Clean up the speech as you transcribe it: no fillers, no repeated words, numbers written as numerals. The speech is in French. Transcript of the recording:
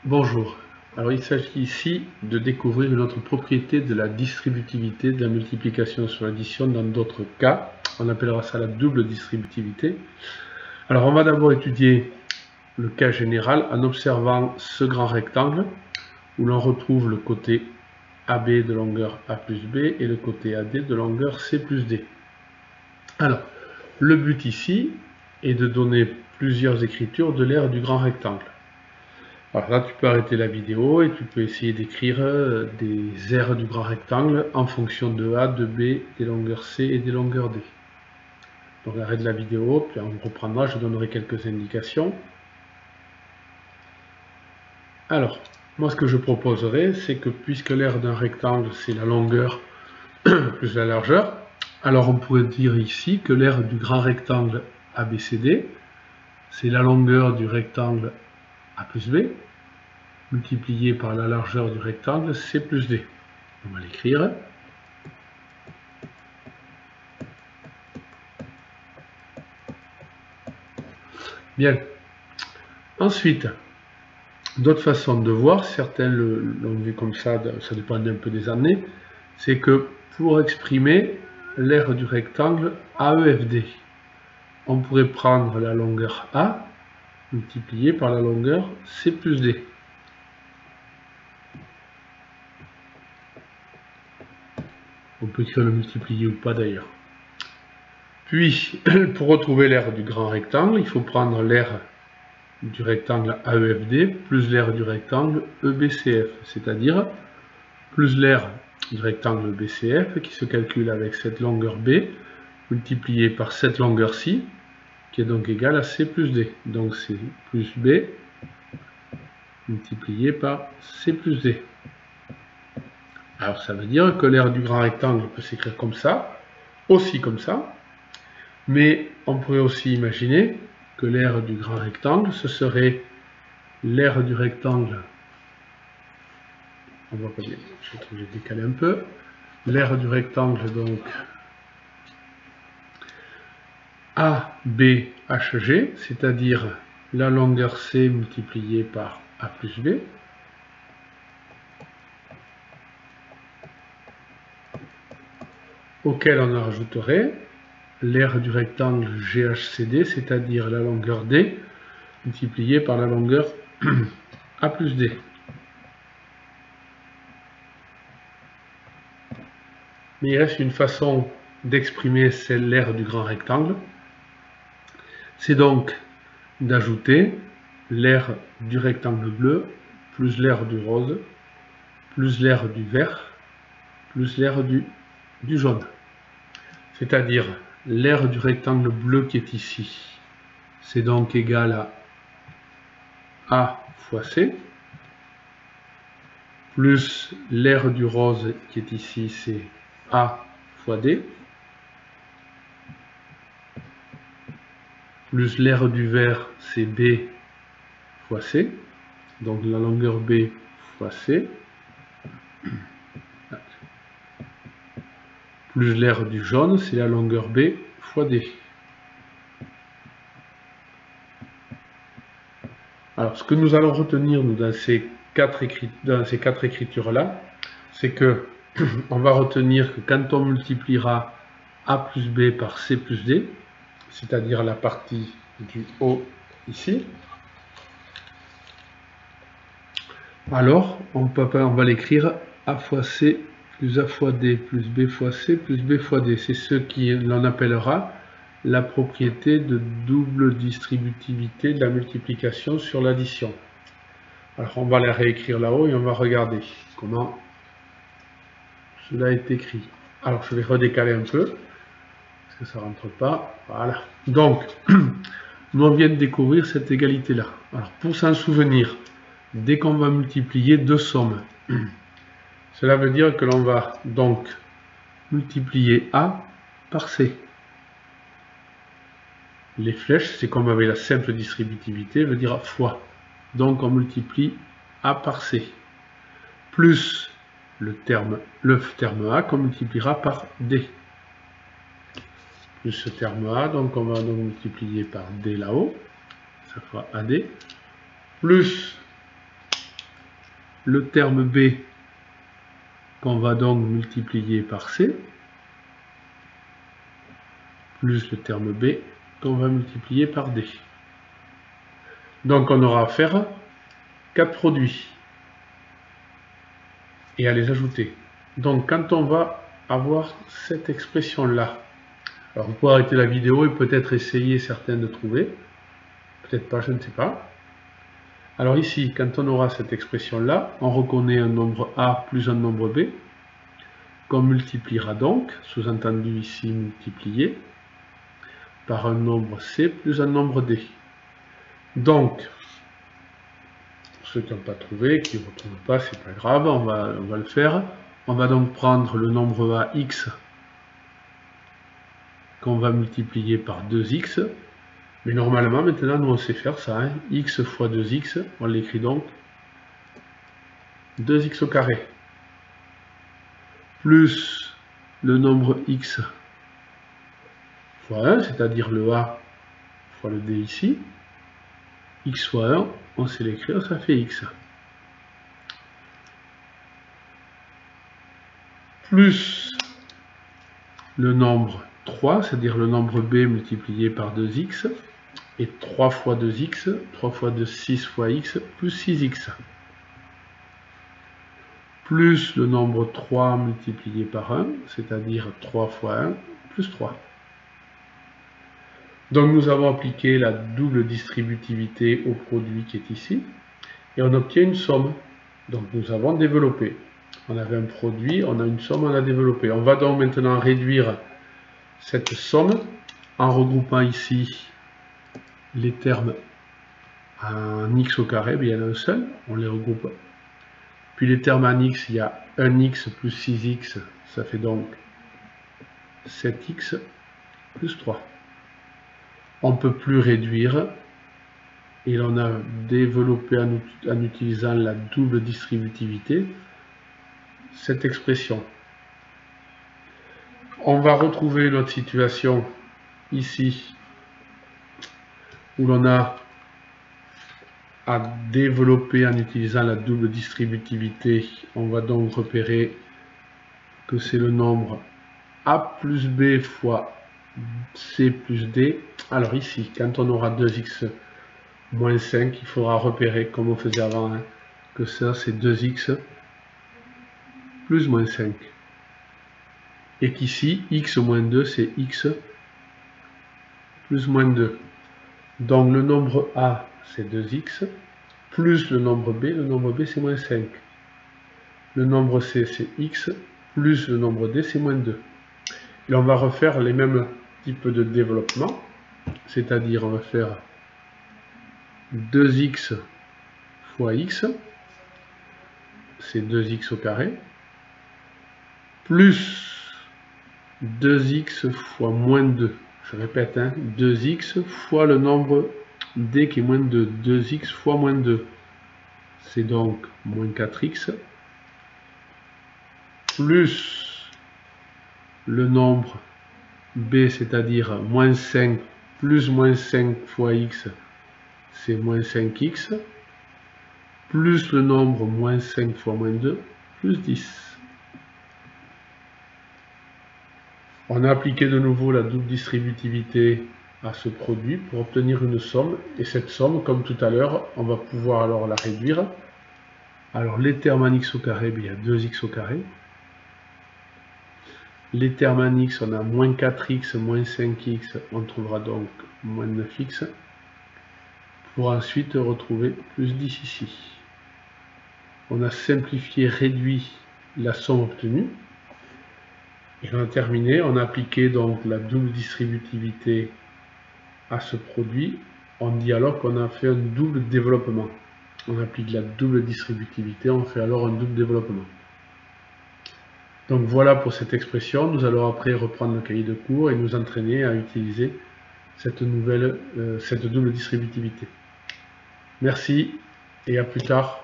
Bonjour, alors il s'agit ici de découvrir une autre propriété de la distributivité de la multiplication sur l'addition. Dans d'autres cas, on appellera ça la double distributivité. Alors on va d'abord étudier le cas général en observant ce grand rectangle où l'on retrouve le côté AB de longueur A plus B et le côté AD de longueur C plus D. Alors, le but ici est de donner plusieurs écritures de l'aire du grand rectangle. Alors là, tu peux arrêter la vidéo et tu peux essayer d'écrire des aires du grand rectangle en fonction de A, de B, des longueurs C et des longueurs D. Donc arrête la vidéo, puis on reprendra, je donnerai quelques indications. Alors, moi ce que je proposerais, c'est que puisque l'aire d'un rectangle c'est la longueur plus la largeur, alors on pourrait dire ici que l'aire du grand rectangle ABCD, c'est la longueur du rectangle A plus B, multiplié par la largeur du rectangle C plus D. On va l'écrire. Bien. Ensuite, d'autres façons de voir, certains l'ont vu comme ça dépend un peu des années, c'est que pour exprimer l'aire du rectangle AEFD, on pourrait prendre la longueur A multipliée par la longueur C plus D. On peut écrire le multiplier ou pas d'ailleurs. Puis, pour retrouver l'aire du grand rectangle, il faut prendre l'aire du rectangle AEFD plus l'aire du rectangle EBCF, c'est-à-dire plus l'aire du rectangle BCF qui se calcule avec cette longueur B multipliée par cette longueur-ci, qui est donc égale à C plus D. Donc c'est plus B multiplié par C plus D. Alors ça veut dire que l'aire du grand rectangle peut s'écrire comme ça, aussi comme ça, mais on pourrait aussi imaginer que l'aire du grand rectangle, ce serait l'aire du rectangle, on voit pas bien, je vais décaler un peu, l'aire du rectangle donc ABHG, c'est-à-dire la longueur C multipliée par A plus B, auquel on rajouterait l'aire du rectangle GHCD, c'est-à-dire la longueur D multipliée par la longueur A plus D. Mais il reste une façon d'exprimer l'aire du grand rectangle. C'est donc d'ajouter l'aire du rectangle bleu plus l'aire du rose plus l'aire du vert plus l'aire du jaune. C'est-à-dire l'aire du rectangle bleu qui est ici, c'est donc égal à A fois C, plus l'aire du rose qui est ici, c'est A fois D, plus l'aire du vert, c'est B fois C, donc la longueur B fois C, plus l'aire du jaune, c'est la longueur B fois D. Alors, ce que nous allons retenir nous, dans ces quatre écritures-là, c'est que on va retenir que quand on multipliera A plus B par C plus D, c'est-à-dire la partie du haut ici, alors on va l'écrire A fois C plus A fois D plus B fois C plus B fois D. C'est ce qu'on appellera la propriété de double distributivité de la multiplication sur l'addition. Alors on va la réécrire là-haut et on va regarder comment cela est écrit. Alors je vais redécaler un peu, parce que ça ne rentre pas. Voilà. Donc, nous on vient de découvrir cette égalité-là. Alors pour s'en souvenir, dès qu'on va multiplier deux sommes, cela veut dire que l'on va donc multiplier A par C. Les flèches, c'est comme avec la simple distributivité, veut dire fois. Donc on multiplie A par C. Plus le terme A qu'on multipliera par D. Plus ce terme A, donc on va donc multiplier par D là-haut. Ça fera AD. Plus le terme B qu'on va donc multiplier par C, plus le terme B qu'on va multiplier par D. Donc on aura à faire 4 produits et à les ajouter. Donc quand on va avoir cette expression-là, alors vous pouvez arrêter la vidéo et peut-être essayer certains de trouver, peut-être pas, je ne sais pas. Alors ici, quand on aura cette expression-là, on reconnaît un nombre A plus un nombre B, qu'on multipliera donc, sous-entendu ici multiplié, par un nombre C plus un nombre D. Donc, pour ceux qui n'ont pas trouvé, qui ne retrouvent pas, c'est pas grave, on va le faire. On va donc prendre le nombre A x qu'on va multiplier par 2x. Mais normalement, maintenant, nous on sait faire ça. Hein. X fois 2x, on l'écrit donc 2x au carré. Plus le nombre x fois 1, c'est-à-dire le A fois le D ici. X fois 1, on sait l'écrire, ça fait x. Plus le nombre 3, c'est-à-dire le nombre B multiplié par 2x. Et 3 fois 2x, 3 fois 2, 6 fois x, plus 6x. Plus le nombre 3 multiplié par 1, c'est-à-dire 3 fois 1, plus 3. Donc nous avons appliqué la double distributivité au produit qui est ici, et on obtient une somme. Donc nous avons développé. On avait un produit, on a une somme, on a développé. On va donc maintenant réduire cette somme en regroupant ici les termes en x au carré, il y en a un seul, on les regroupe. Puis les termes en x, il y a 1x plus 6x, ça fait donc 7x plus 3. On ne peut plus réduire, et l'on a développé en utilisant la double distributivité cette expression. On va retrouver notre situation ici, où l'on a à développer en utilisant la double distributivité. On va donc repérer que c'est le nombre A plus B fois C plus D. Alors ici, quand on aura 2x moins 5, il faudra repérer, comme on faisait avant, hein, que ça c'est 2x plus moins 5. Et qu'ici, x moins 2, c'est x plus moins 2. Donc le nombre A, c'est 2x, plus le nombre B c'est moins 5. Le nombre C, c'est x, plus le nombre D, c'est moins 2. Et on va refaire les mêmes types de développement, c'est-à-dire on va faire 2x fois x, c'est 2x au carré, plus 2x fois moins 2. Je répète, hein, 2x fois le nombre D qui est moins 2. 2x fois moins 2. C'est donc moins 4x. Plus le nombre B, c'est-à-dire moins 5 plus moins 5 fois x, c'est moins 5x. Plus le nombre moins 5 fois moins 2, plus 10. On a appliqué de nouveau la double distributivité à ce produit pour obtenir une somme. Et cette somme, comme tout à l'heure, on va pouvoir alors la réduire. Alors les termes en x au carré, il y a 2x au carré. Les termes en x, on a moins 4x, moins 5x, on trouvera donc moins 9x. Pour ensuite retrouver plus 10 ici. On a simplifié, réduit la somme obtenue. Et on a terminé, on a appliqué donc la double distributivité à ce produit. On dit alors qu'on a fait un double développement. On applique la double distributivité, on fait alors un double développement. Donc voilà pour cette expression. Nous allons après reprendre le cahier de cours et nous entraîner à utiliser cette double distributivité. Merci et à plus tard.